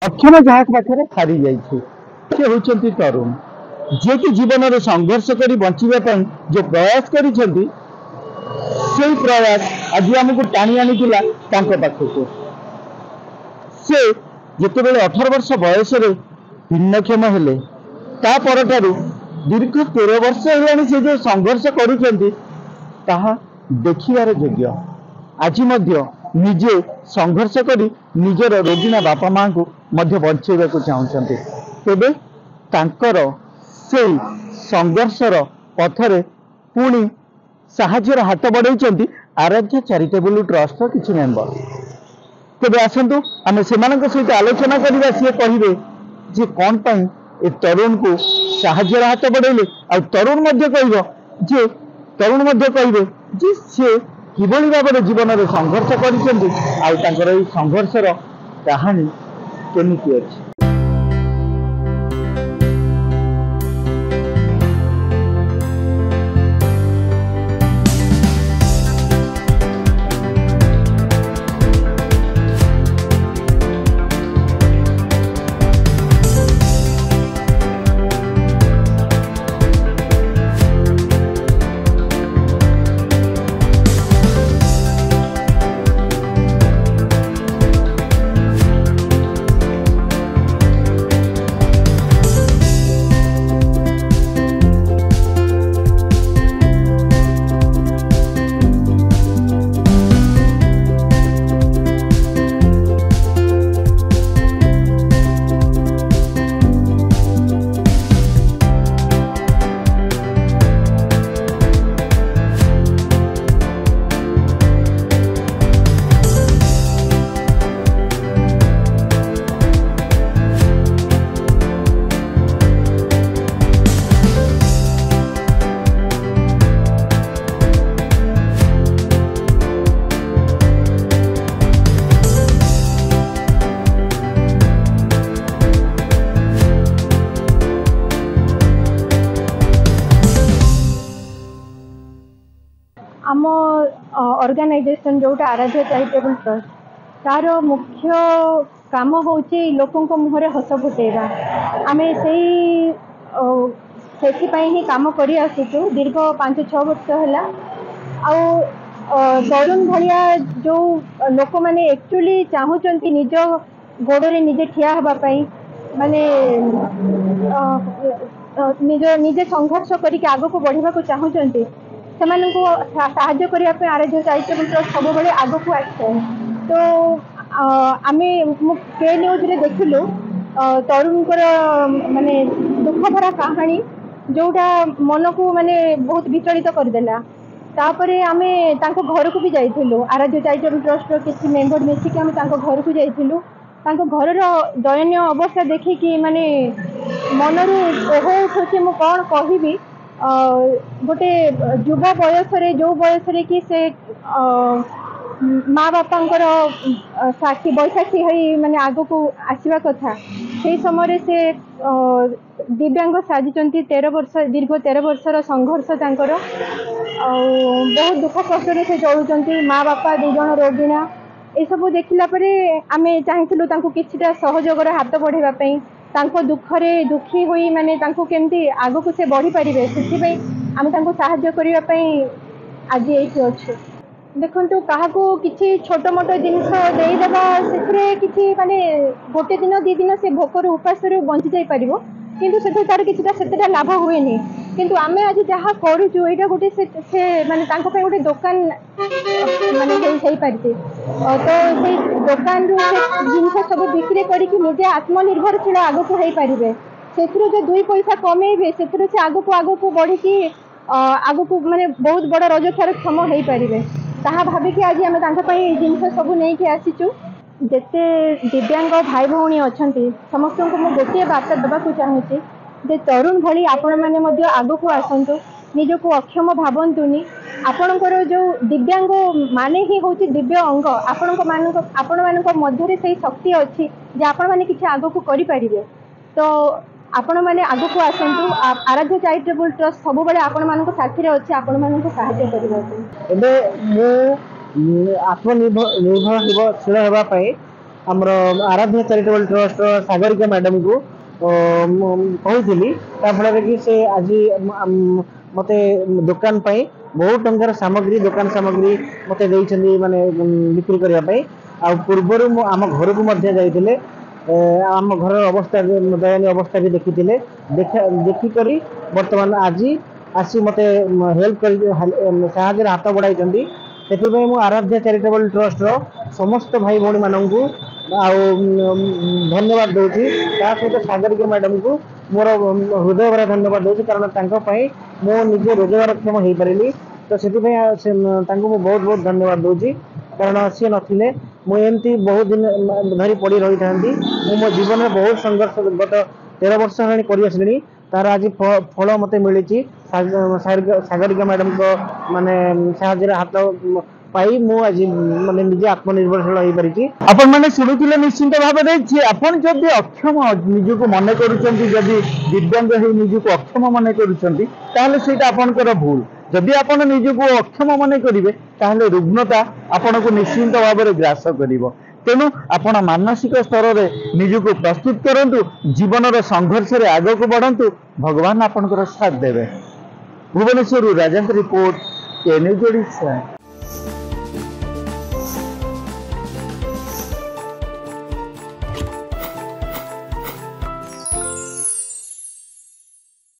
अक्षम जहाँ पाखे हारी जाइए से होती तरुण जे कि जीवन में संघर्ष कर बचापी जो प्रयास कर प्रयास आज आमको टाणी आनीला पाखक से जिते 18 वर्ष बयस भिन्नक्षम हेले दीर्घ 13 वर्ष है से जो संघर्ष कर देखिबार योग्य आज निजे संघर्ष कर निजर रोगिणा बापा माँ को बचाइबा को चाहते तेबे तांकर से संघर्षर पथरे पुणी साहाय्यर हाथ बढ़ाई आराध्य चैरिटेबल ट्रस्ट किसी मेंबर तेरे आसतु आम से सहित आलोचना करवा सी कहे जे कौन पाई ए तरुण को साहाय्यर हाथ बढ़ेले आ तरुण कह जे सी किभली भाव में जीवन में संघर्ष कर संघर्षर कहानी केमिति अछि। आम ऑर्गेनाइजेशन जोटा आराध्य चैरिटेबल ट्रस्ट तार मुख्य काम हूँ लोकों मुहरे हस फुटेगा आम से ही काम कर आसुचु दीर्घ 5-6 वर्ष है तरुण भाया जो लोक मैंने एक्चुअली चाहूँगी निज गोड़े निजे ठिया हाँपाई माने निजे संघर्ष करके आग को बढ़ा को चाहूँगी से साहाय्य करने आराध्य चैरिटेबल ट्रस्ट सब बड़े आग को आए तो आम के न्यूज देखिलु तरुण माने दुख भरा कहानी जोटा मन को माने बहुत विचलित करदेला तापरे आमे तांको घर को भी जाइथिलु आराध्य चैरिटेबल ट्रस्ट किसी मेंबर मिसिक आम घर को जाइथिलु तांको घर दयनीय अवस्था देखिकी माने मनरू ओह उठुची मु कौन कहबी गोटे युव बयस जो बयस कि से माँ बापांकर साक्षी बैसाखी हो माने आग को आसवा कथा से समय से दिव्यांग साजिचंती 13 वर्ष दीर्घ 13 वर्षर संघर्ष तांकर बहुत दुख कष्ट से चलुचंती माँ बापा 2 जन रोगिणा ये सब देखला परे आमे चाहिथिलु तांको किछिटा सहयोगर हाथ बढ़ाइबा तांको दुखरे दुखी होई माने तांको केमती आगो को से बढ़ी पारिबे सेति आमे तांको सहायता करिवा पई आज एठी अछि। देखंतु काहाको किछि छोट मोट जिनिस देई देबा सेथरे किछि माने गोटे दिन 2 दिन से भोकर उपास रे बंची जाई परिबो किंतु सेथे तार किछिटा सेतेटा लाभ हुएनी किंतु आमे आज जहा करूछु एटा गोटे से माने तांको पे गोटे दुकान माने हेई पारिते तो से दुकान रो जिनिस सब बिक्री करिकि निजे आत्मनिर्भरशील आगो को हेई पारिबे सेथरो जे 2 पैसा कमेबे सेथरो से आगो को बढ़ी कि आगो को माने बहुत बड़ रोजगार क्षम हेई पारिबे ताहा भाबिकि आज आमे तांको पई जिनिस सब नै कि आसीचु जेते दिव्यांग भाई भौणी अछंती समस्त को मु गोटे बार्ता देबा को चाहूची जे तरुण भली आपण माने मध्य आगो को आसंतु निजको अक्षम भावंतुनी आपणकर जो दिव्यांग माने ही होची दिव्य अंग आपण मानक मध्य से शक्ति अच्छी जे आपण माने किछि आगो को करि परिबे तो आपण माने आगो को आसंतु आराध्य चैरिटेबल ट्रस्ट सब बळे आपण मानक साथी रे अछि आपण मानक सहायता करिबा एबे मु आत्मनिर्भरशील हेबा पई आमर Aradhya charitable trust Sagarika madam को कही फल कि से आज मत दुकान बहुत टंकार सामग्री दुकान सामग्री मत माने बिक्री करने आ पूर्वर आम घर को जाते आम घर अवस्था दयनीय अवस्था भी देखी देखिक बर्तमान आज आसी मत हेल्प कर हाथ बढ़ाई से आराध्या चैरिटेबल ट्रस्ट समस्त भाई भौणी मानू धन्यवाद दूसरी सहित सागरिका मैडम को मोर हृदय भरा धन्यवाद दूसरी कारण मो निजे रोजगारक्षम हो पारि तो से बहुत बहुत धन्यवाद दूसरी कारण सी नथिले मुझे बहुत दिन धरी पड़ी रही था मो जीवन में बहुत संघर्ष गत 13 वर्ष है तार आज फल मत मिली सागरिका मैडम को माने साहाଯ୍य हाथ पाई मु आज माने निजे आत्मनिर्भरशील हो पारि आपण मैंने शुणुले निश्चिंत भाव में आपन जदि अक्षम निजक मन करुँच दिव्यांग निजक अक्षम मन कर भूल जदि आपण निजक अक्षम मन करेंगे ताहले रुग्णता आपन को निश्चिंत भाव में ग्रास कर तेणु आपण मानसिक स्तर में निजक प्रस्तुत करूँ जीवन संघर्ष में आग को बढ़ु भगवान आपंकर साथ देवे। भुवनेश्वर राजेन्द्र रिपोर्ट के न्यूज ओडिशा।